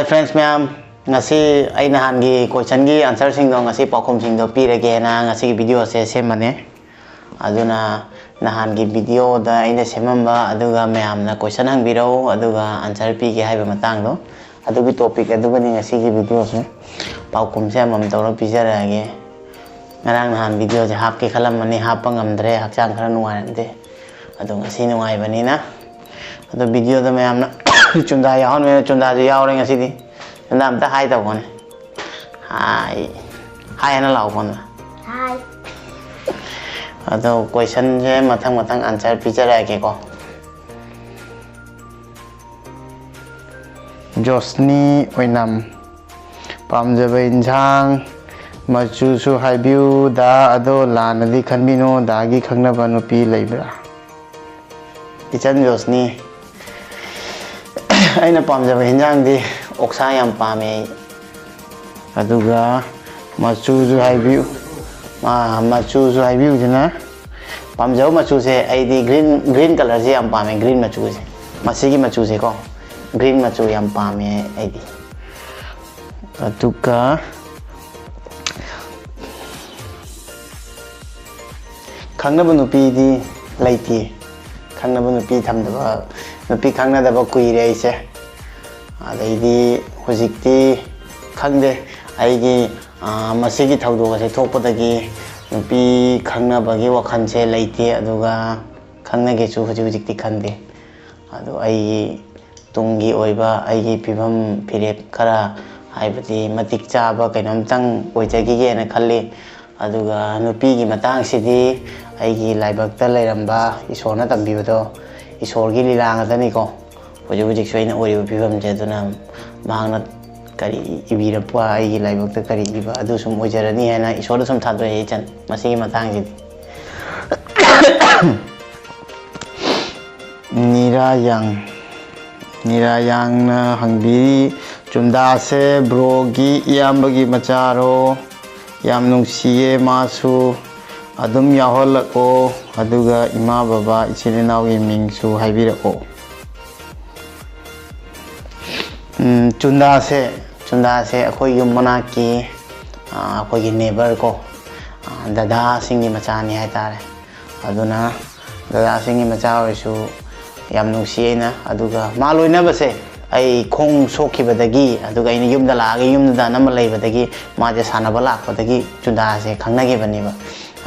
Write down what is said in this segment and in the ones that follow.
Hi friends ma'am, ngasi ay nahangi question gi answer sing do ngasi pakhom sing do pirage na ngasi video se semane aduna nahangi video da ina semamba aduga ma'am na question hangbiro aduga answer pi ge haiba matang do adugi topic aduga ni ngasi gi video se pakhom se mam tawra pijarage ngarang nahan video je hap ke khalam mani hap ngamdre hakchang khara nuwarande adu ngasi nuwai bani na adu video da ma'am na chunda yaon me chunda ji yaw reng asi di chunda am ta hai tau kon hai na lau kon hai ado question je mathang answer pichara ke ko Josni oinam pamjaba injang machu su haibiu da ado lanadi khanbino dagi khangnaba nupi leibra ichan Josni aina pamjaba hinjang di oksa yam pame aduga machu ju haibiu machu ju haibiu jina pamjaba machu se ai di green color je yam pame green machu se masigi machu se ko green machu yam pame ai di aduga khangnaba nupi di laiti khangnaba nupi thamdaba nupi khangnadaba kuire aise adaidi hojikti khangde aigi masigi thawdo se thokpadagi nupi khangnabagi wakhanse laite aduga khangnage chu hojikti khande adu ai tungi oiba aigi pibam pirep khara haibati matik chaba kainomtang oijagi ge na khalli aduga nupi gi matang sidi aigi laibakta lairamba isorna tambibado isorgi lila ngatani ko hojik soina ori bibam je duna mahangna kari ibira pa aigi laibakta kari iba adu sum ojarani hena isorda sum thadre he chan masigi matang sidi Nirayang na hangbiri chunda se brogi iyambagi macharo yam nungsiye masu adum yaholako aduga ima baba ichilinaw gi mingsu haibirako chunda se akhoi yum manaki akhoi gi neighbor ko dada singi machani hai tare aduna dada singi macha oisu yam nungsiye aduga maloina base ai khong sokhibadagi aduga ina yumda laagi yumda nama leibadagi maje sanaba lakpadagi chunda se khangnage baniba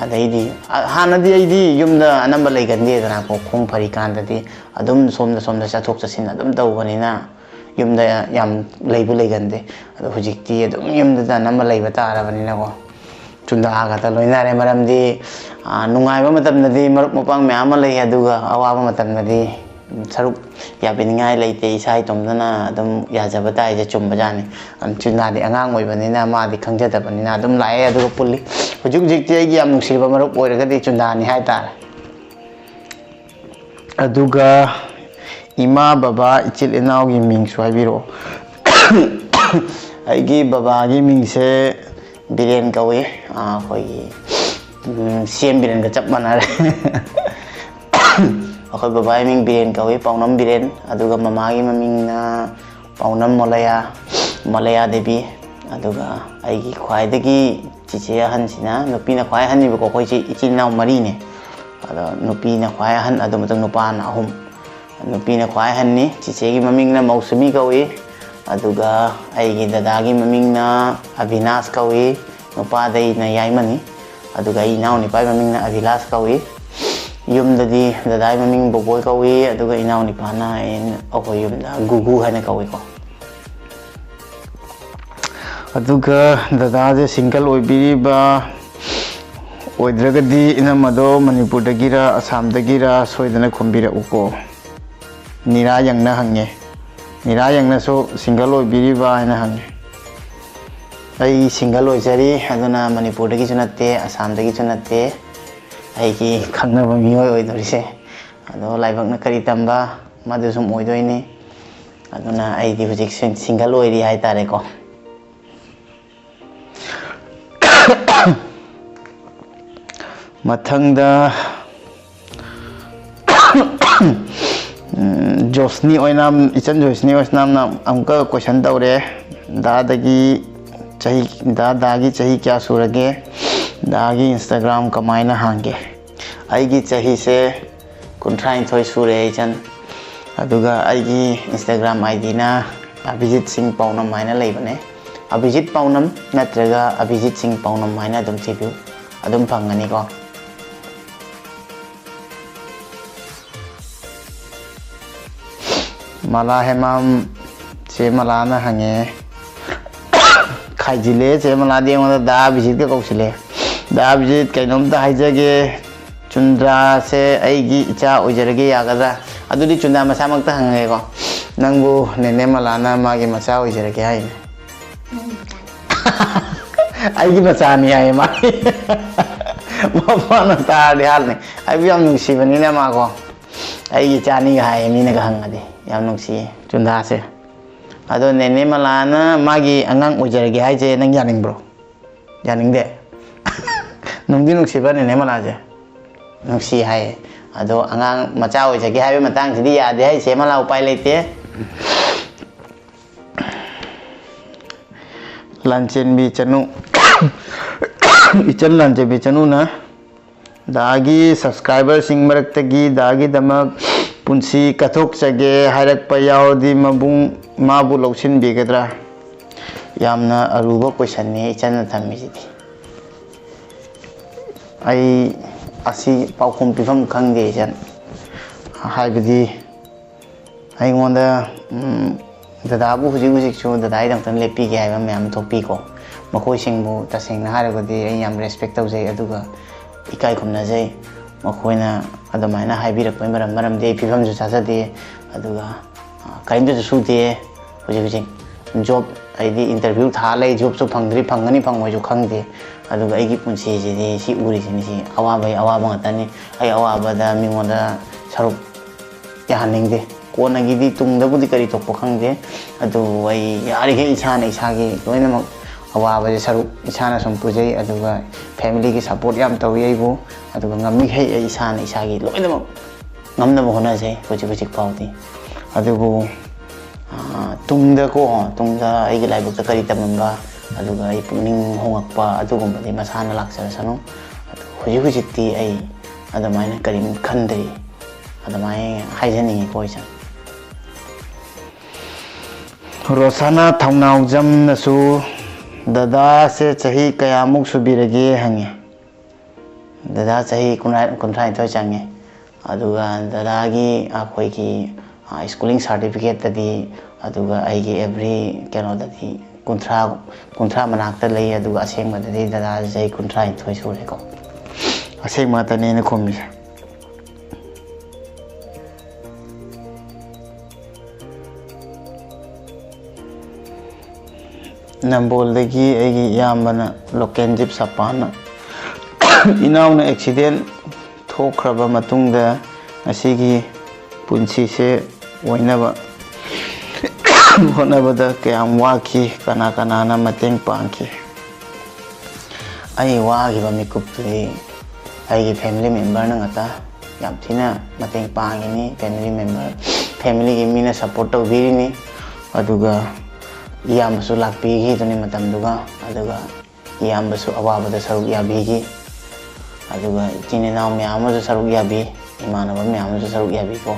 adaidi hanadi aidi yumda anamba leigande dana ko khong phari kandadi adum somda chathok chasin adum tawbanina yumda yam leibu leigande adu hujikti adum yumda da nama leiba tarabanina ko chunda aga ta loinare maramdi nungaiba matamnadi marup mapang myam lei aduga awaba matamnadi saruk yabiningai leite isai tomdana adum yajaba tai je chumbajani chunda di angang oibanina ma di khangjadabanina adum lae aduga pulli hujik ti gi am nungsiba marup oiragadi chunda ni hai tar aduga ima baba ichil inaw gi ming swaibiro aigi baba gi mingse biren kawi khoi siem biren ga chap manare akhoi baba ming biren kawi paunam biren aduga mama gi maming na paunam malaya devi aduga aigi khwaidagi chiche hansina nupina khwai hanni ko khoi chi ichinaw mari ne ada nupina khwai han adu matang nupan ahum nupina khwai hanni chiche gi maming na mausumi kawi aduga aigi dada gi maming na avinash kawi nupa dai na yaimani aduga inaw ni pai maming na avilas kawi yumdadi dadai maming boboy kawi aduga inaw ni pana en akhoi yumda gugu hana kawi ko aduga dada je single oibiriba oidragadi inamado manipur dagira assam dagira soidana khombira uko nirayang na hange nirayang na so single oibiriba hana hange ai single oijari aduna manipur dagi chunatte assam dagi chunatte ai ki khangnaba miyoi oidorise ado laibak na kari tamba madu sum oidoini aduna ai di hujik single oiri hai tare ko mathangda Roshni ꯑꯣꯏꯅꯥꯝ ꯏꯆꯟ ꯔꯣꯁꯅꯤ ꯑꯣꯏꯅꯥꯝꯅ ꯑꯃꯨꯛꯀ ꯀꯣꯏꯁꯟ ꯇꯧꯔꯦ ꯗꯥꯒꯤ ꯆꯍꯤ ꯀꯌꯥ ꯁꯨꯔꯒꯦ ꯗꯥꯒꯤ Instagram ꯀꯃꯥꯏꯅ ꯍꯥꯡꯒꯦ ꯑꯩꯒꯤ ꯆꯍꯤꯁꯦ 32 ꯁꯨꯔꯦ ꯏꯆꯟ ꯑꯗꯨꯒ ꯑꯩꯒꯤ ꯏꯟꯁꯇꯥꯒ꯭ꯔꯥꯝ ꯑꯥꯏꯗꯤꯅ ꯑꯕꯤꯖꯤꯠ ꯁꯤꯡ ꯄꯥꯎꯅꯝ ꯍꯥꯏꯅ ꯂꯩꯕꯅꯦ ꯑꯕꯤꯖꯤꯠ ꯄꯥꯎꯅꯝ ꯅꯠꯇ꯭ꯔꯒ ꯑꯕꯤꯖꯤꯠ ꯁꯤꯡ ꯄꯥꯎꯅꯝ ꯍꯥꯏꯅ ꯑꯗꯨꯝ ꯊꯤꯕꯤꯌꯨ ꯑꯗꯨꯝ ꯐꯪꯒꯅꯤꯀꯣ ꯃꯂꯥ ꯍꯦꯃꯥꯝ ꯆꯦ ꯃꯂꯥꯅ ꯍꯪꯉꯦ खाइजिले चे मला दे मला दा विजिट के कौशले दा विजिट कइनोमता हाइजगे चुंद्रा से आइगी इचा ओइजरगे यागदा अदुदि चुंदा मसामक्ता हंगे को नंगबु नेने मलाना मागे मचा ओइजरगे हाइने आइगी मचानी हाइ मा मफाना तारदे हालने आइबि याम नुसिबनिना माको आइगी चानी हाइ मीना गा हंगदे याम नुसि चुंदा से अदो नेने मलाना मागी अंगांग ओइजरगे हाइजे नंग यानिंग्ब्रो यानिंगदे नुंगदि नुसिबा नेने मलाजे नुसी हाइ अदो अंगांग मचा ओइजगे हाइबे मतांग सिदि यादे हाइ से मला उपाय लेते लंचेनबी चनु इचन लंचेनबी चनु ना दागी सब्सक्राइबर सिंग मरक्तगी दागी दमक पुंसी कथोक चगे हाइरक पयावदी मबुंग माबु लौसिन बिगद्रा यामना अरुबा क्वेश्चन ने इचन थमिजिदि आई असी पाउखुम पिफम खंगे इचन हाइबदी आइगोंदा दादाबु हुजिक हुजिक सु दादाई दंतन लेपी गे हाइबा मैम थोपी को मखोय सिंगबु तसेंगना हारगदि आई याम रेस्पेक्ट तौजै अदुगा इकाई खुमनाजै मखोयना अदमायना हाइबिरकपै मरम मरमदि फिफमजु चाजदि अदुगा काइंदु सुदे हुजिक हुजिक जॉब आइदि इंटरव्यू था लै जॉब सु फंगद्रि फंगनी फंगोयजु खंगदे अदुगा आइगी पुंसी जिदि सि उरिसिनि सि अवाबै अवाबा ngतनि आई अवाबदा मिंगोंदा सरुक याहनिंगदे कोनगिदि तुंगदबुदि करी थोप खंगदे अदु आई यारिगे इसाना इसागे लोइनमक अवाबजे सरुक इसाना सम पुजै अदुगा फैमिली की सपोर्ट याम तौइ आइबु अदुगा ngamikhै इसाना इसागे लोइनमक ngamnaba honajai hujiक हुजिक फाउदि अदुबु तुंगदा को तुंगदा आइगे लाइबक करी तमंबा अदुगा आई पुनिंग होंगकपा अदुगुंबदि मसाना लाक्सरसनु हुजिक हुजिकति आई अदमायना करी खंदरि अदमाय हाइजनिंग कोइसन रोसाना थौनाउजम नसु दादा से चही कयामुक सुबिरगे हंगे दादा चही 19 चंगे अदुगा दादागी आखोइगी स्कूलिंग सर्टिफिकेट तदी अदुगा आइगे एवरी केनोददी 19 मनाक्ता लई अदुगा असेंगमददी दादा चही 19 सुरेको असेंगमतने न खोमि नंबोलदगी एगी यामबना लोकेन जिप सपाना इनाउना एक्सीडेंट थोख्रबा मतुंगदा असिगी पुंसी से ओइनबा होनबदा कयाम वाखी कना कनाना मतेंग पांखी आई वागिबा मिकुपतुई आइगी फैमिली मेंबर नंगता याम थिना मतेंग पांगिनी फैमिली मेंबर फैमिली की मीना सपोर्ट तौबिरिनी अदुगा इयामबसु लाक्पीगी तुनि मतमदुगा अदुगा इयामबसु अवाबदा सरुक याबीगी अदुगा चिनेनाव म्यामसु सरुक याबी इमानबा म्यामसु सरुक याबी को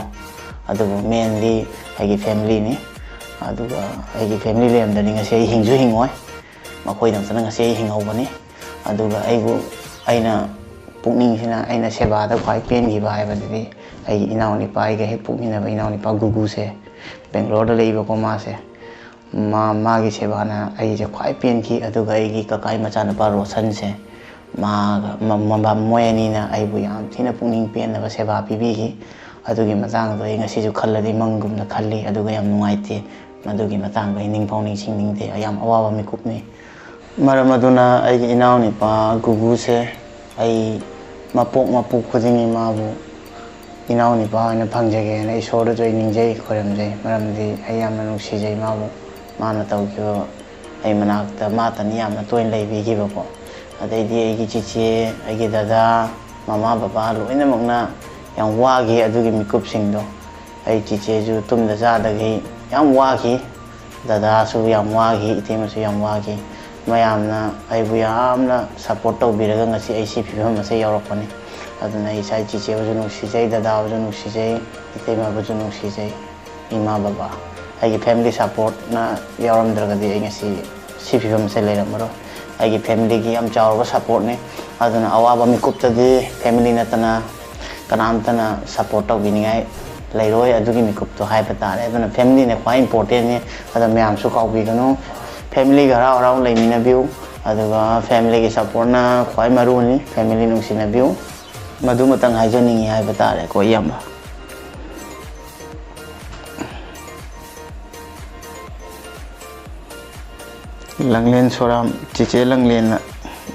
अदुबु मेनली आइगी फैमिली नि अदुगा आइगी फैमिली लेमदनि ngasi हिंजु हिंगोय मखोय दंतना ngasi हिंगौबनि अदुगा आइगु आइना पुकनिंगसिना आइना सेबादा ख्वाइ पेनगिबा हाइबदि आइगी इनावनि पाइगा हे पुकमिनबा इनावनि पा गुगु से बेंगलोर लेइबा को मासे मागी सेबाना आइजे ख्वाइ पेनखि अदुगा आइगी ककाई मचानपा रोशन से मागा मोयनीना आइबु याम थिना पुकनिंग पेनबा सेबा पिबिगी अदुगी मतांगदो आइ ngasiजु खल्लदि मंगुमना खल्ली अदुगा याम नुंगाइते मदुगी मतांगदो आइ निंगफाउनिंग सिंगनिंगते याम अवाबा मिकुपनि मरम अदुना आइगी इनावनिपा गुगु से आई मपोक खुदिंगी माबु इनावनिपा हाइना फंगजगेना ईश्वरदो आइ निंगजै खोरमजै मरमदि आइ यामना नुसिजै माबु माना तौकियो आइ मनाक्ता मातनि यामना तोइन लैबिगिबको अदैदि आइगी चिचे आइगी दादा मामा बाबा लोइनमकना याम वागे अदुगी मिकुपसिंगदो ai chicheju tumda chadagi yam wagi dada su yam wagi itema su yam wagi mayamna ai bu yamna support tawbiraga ngasi ai si phibam ase yaurapani aduna ai sai chicheju nuksijai dada ju nuksijai itema bu ju nuksijai ima baba ai family support na yauramdragadi ai ngasi si phibam ase leiramaro ai family gi yam chawra support ne aduna awaba mikuptadi family natana kanamtana support tawbiningai leiroi adugi mikup to hai patare aduna family ne khwai important ne ada myam su kaubi gano family ga rao rao leimina view aduga family gi support na khwai maru ni family nungsina view madu matang haijaningi hai patare ko yamba langlen soram chiche langlen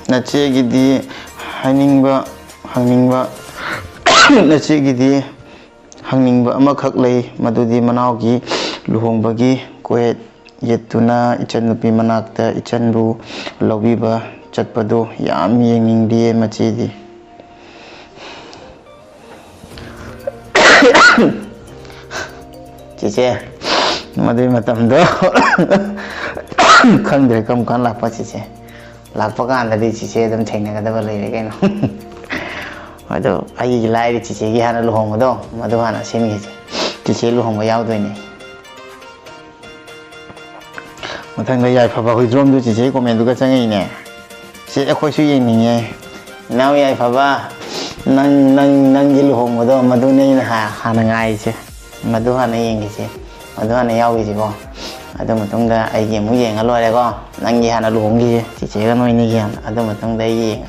nache gidi haningba nache gidi hangningba amakhak lei madudi manawgi luhongbagi koet yetuna ichan nupi manakta ichanbu lobiba chatpado yam yeningdi machidi chiche madui matamdo khangde kam kan lakpa chiche lakpa kan da chiche dam thengna ga da lei kaino ado ai lai chiche gi hana luhong do madu hana sin gi chiche luhong ba yaw doine mathang da yai phaba hoi drom du chiche comment du ga changai ne che akhoi su yeng ninge naw yai phaba nang gi luhong do madu ne hana ngai che madu hana yeng gi che madu hana yaw gi ko ado matung da ai gi mu yeng aloi le ko nang gi hana luhong gi chiche ga noi ni gi ado matung da yeng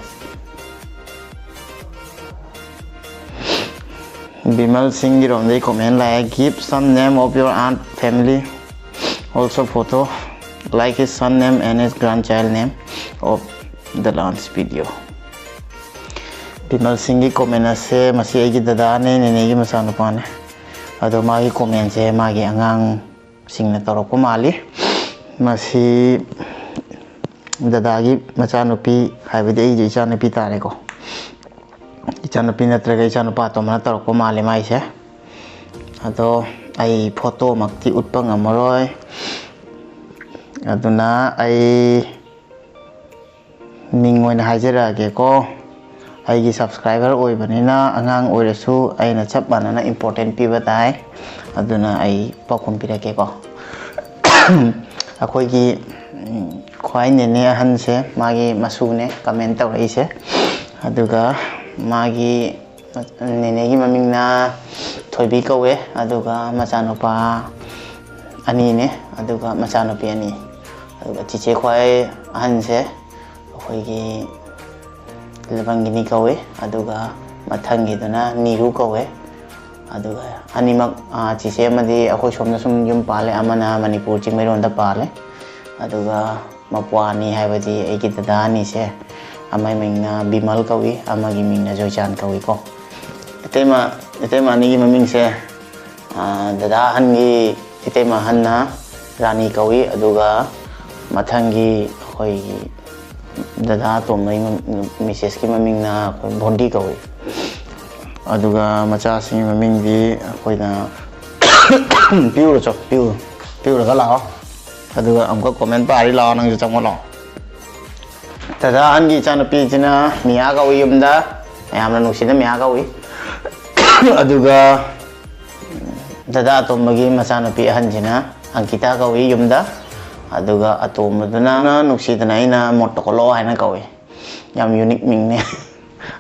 Bimal Singh on the comment like give some name of your aunt family, also photo like his son name and his grandchild name of the last video. Bimal Singh comment ase masi agi dada ne nene gi masanu pane ado magi comment se magi angang singna toroko mali masi dada gi machanupi haibide agi ichanupi tare ko ichanupi natraga ichanupa to mana tarko male mai se ado ai photo makti utpa ngamaroi aduna ai ningoina hajera ge ko ai gi subscriber oi banina angang oiresu aina chap banana important pi batai aduna ai pakum pira ke ko akoi gi khwai ne han se magi masu ne comment tawai se aduga magi nene gi maming na thoibi kawe aduga machanupa ani ne aduga machanupi ani aduga chiche khwai hanse khoi gi lebangini kawe aduga mathangi dana niru kawe aduga animak chiche madi akhoi somna sum yum pale amana manipur chingmairon da pale aduga mapwani haibadi egi dada ni se amai mingna Bimal kawi amagi mingna Joychan kawi ko itema ni gi maming se dada hangi itema hanna Rani kawi aduga mathangi khoi dada tomnai mrs ki mamingna Bondi kawi aduga macha sing maming di khoi na piu cho piu ga lao aduga amko comment pari lao nang chang mo lao dada hangi chanapi jina miya kawi yumda yamna nuksina miya kawi aduga dada atombagi machanapi ahan jina Angkita kawi yumda aduga atomaduna nuksidana ina motokolo haina kawi yam unique ming ne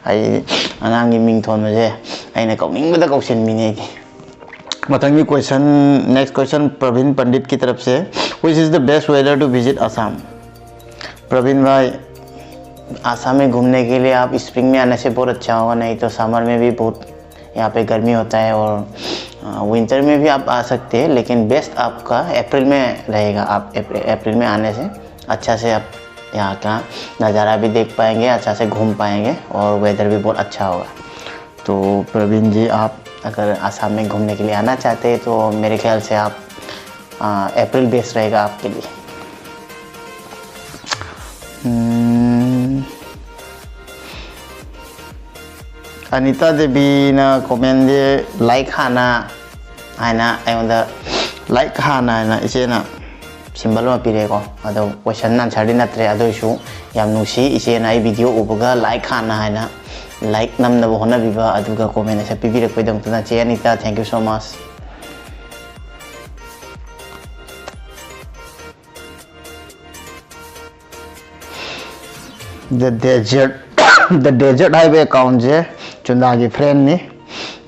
ai anangi ming thon je aina kauning bada kausin mine ki matangi question next question Praveen Pandit ki taraf se which is the best weather to visit Assam Praveen bhai Assam में घूमने के लिए आप spring में आने से बहुत अच्छा होगा नहीं तो समर में भी बहुत यहाँ पे गर्मी होता है और विंटर में भी आप आ सकते हैं लेकिन बेस्ट आपका अप्रैल में रहेगा आप अप्रैल में आने से अच्छा से आप यहाँ का नज़ारा भी देख पाएंगे अच्छा से घूम पाएंगे और वेदर भी बहुत अच्छा होगा तो प्रवीण जी आप अगर आसाम में घूमने के लिए आना चाहते हैं तो मेरे ख्याल से आप अप्रैल बेस्ट रहेगा आपके लिए Anita Devi na comment de like hana haina aionda like hana na ichena symbol ma pireko ado question answer din natre ado isu yam nusi ichena ai video ubuga like hana haina like namna bo hona biba aduga comment sa pibirak pedong tuna che Anita, thank you so much. The desert the desert highway account je चुंदा की friend ने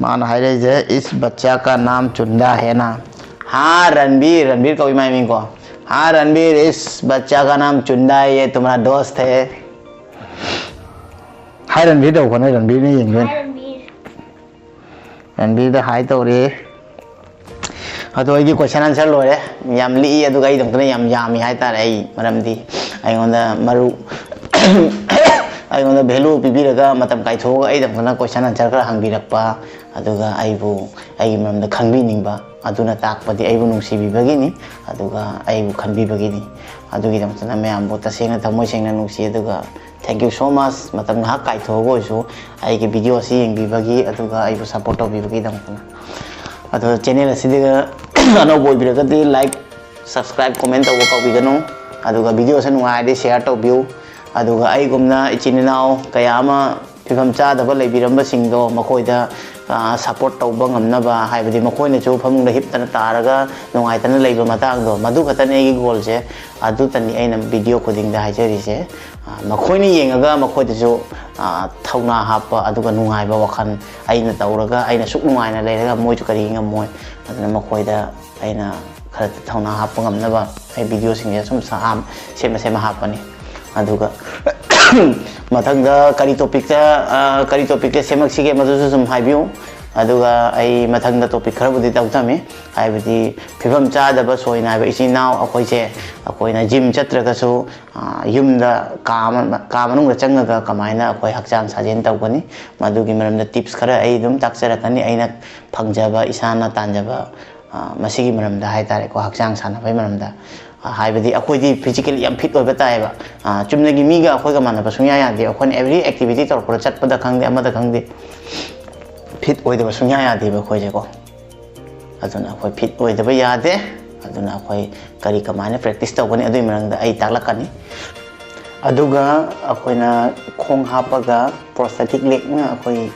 मान हाईरे जे इस बच्चा का नाम चुंदा है ना। हाँ रणबीर, रणबीर कभी माइमिंग को हाँ रणबीर इस बच्चा का नाम चुंदा है, ये तुम्हारा दोस्त है। हाय रणबीर तो कौन है? रणबीर नहीं है रणबीर तो हाय तो रे अतो ये क्वेश्चन आंसर लो रे याम ली अदु गई दंग तने याम यामी हाय तारे आई मरमदी आई ओंदा मरु अगोंदा भेलू पिबिरगा मतम काइथोगा आई दंगना क्वेश्चन आंसर खरा हंगबिरकपा अदुगा आइबु आइगी मरमदा खंगबिनिंगबा अदुना ताकपदि आइबु नुंसिबिबगिनी अदुगा आइबु खंबिबगिनी अदुगी दंगना मयाम बो तसेंगना थमोय सेंगना नुंसि अदुगा थैंक यू सो मच मतम हा काइथोगोसु आइगी वीडियो सि यंगबिबगी अदुगा आइबु सपोर्ट तौबिबगी दंगना अदो चैनल असिदिगा अनो बोइबिरगदि लाइक सब्सक्राइब कमेंट तौबो काउबिगनो अदुगा वीडियो से नुआइदि शेयर तौबिउ अदुगा आइगुमना इचिनिनाव कयामा फिफम चादबा लेबिरंबसिंगदो मखोइदा सपोर्ट तौबा ngamnaba हाइबदि मखोइना चो फमुंगदा हिपतना तारगा नुआइतना लेबा मतांगदो मदु खतने एगी गोल से अदु तनि आइना वीडियो खुदिंगदा हाइजरिसे मखोइनि येंगागा मखोइदसो थौना हापा अदुगा नुआइबा वखन आइना तौरगा आइना सुक नुआइना लेरगा मोइजु करि ngam अदुना मखोइदा आइना खरा थौना हापा ngamnaba ai वीडियो सिंगे सुम साम सेमा सेमा हापनी अदुगा मथंगदा करी टॉपिक से सेमक सिगे मदुसु सुम हाइबिउ अदुगा आई मथंगदा टॉपिक खरबुदि तौथमे हाइबदि फिफम चादबा सोइना हाइबा इचिनाव अखोइसे अखोइना जिम चत्रगसु युमदा का मनुंगदा चंगगा कमाइना अखोइ हक्चांग साजेन तौगनी मदुगी मरमदा टिप्स खरा आई दुम ताक्सरकनी आइना फंगजबा इसाना तांजबा मसिगी मरमदा हाइतारे को हक्चांग सानाबै मरमदा हाइबदि अखोइदि फिजिकली याम फिट ओइबा ताइबा चुमनगी मीगा अखोइगा मानबा सुnya यादे अखोन एवरी एक्टिविटी तौरपरा चटपदा खंगदे अमदा खंगदे फिट ओइदबा सुnya यादे बा खोइजे को अदुना अखोइ फिट ओइदबा यादे अदुना अखोइ करी कमाने प्रैक्टिस तौगनी अदुइ मरंगदा आई ताकलकनी अदुगा अखोइना खोंग हापगा प्रोस्थेटिक लेग ना अखोइ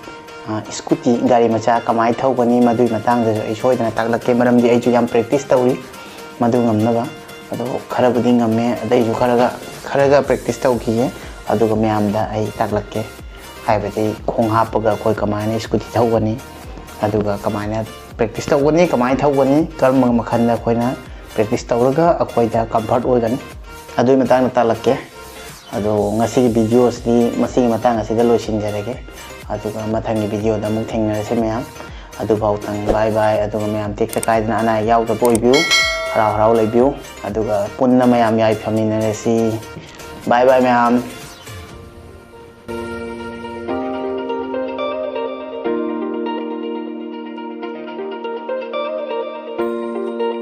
स्कूटी गाड़ी मचा कमाई थौगनी मदुइ मतंगदसु आई सोइदना ताकलके मरमदि आई जु याम प्रैक्टिस तौरी मदु ngamnaba अदो खरबुदि ngame अदैजु खरगा प्रैक्टिस तौखिये अदुगा म्यामदा आई ताकलके हाइबदि खोंग हापगा कोइ कमाने स्कूटी थौगनी अदुगा कमाने प्रैक्टिस तौगनी कमाई थौगनी कर्म मखनदा कोइना प्रैक्टिस तौरगा अखोइदा कंफर्ट ओइगनी अदुइ मतंग ताकलके अदो ngasi videos ni masi matang asida loisinjarege aduga mathang video da muk thengnarase myam adu bautang bye bye aduga myam tekta kaidna ana yawda boibiu harau harau leibiu aduga punna myam yai phaminaresi bye bye myam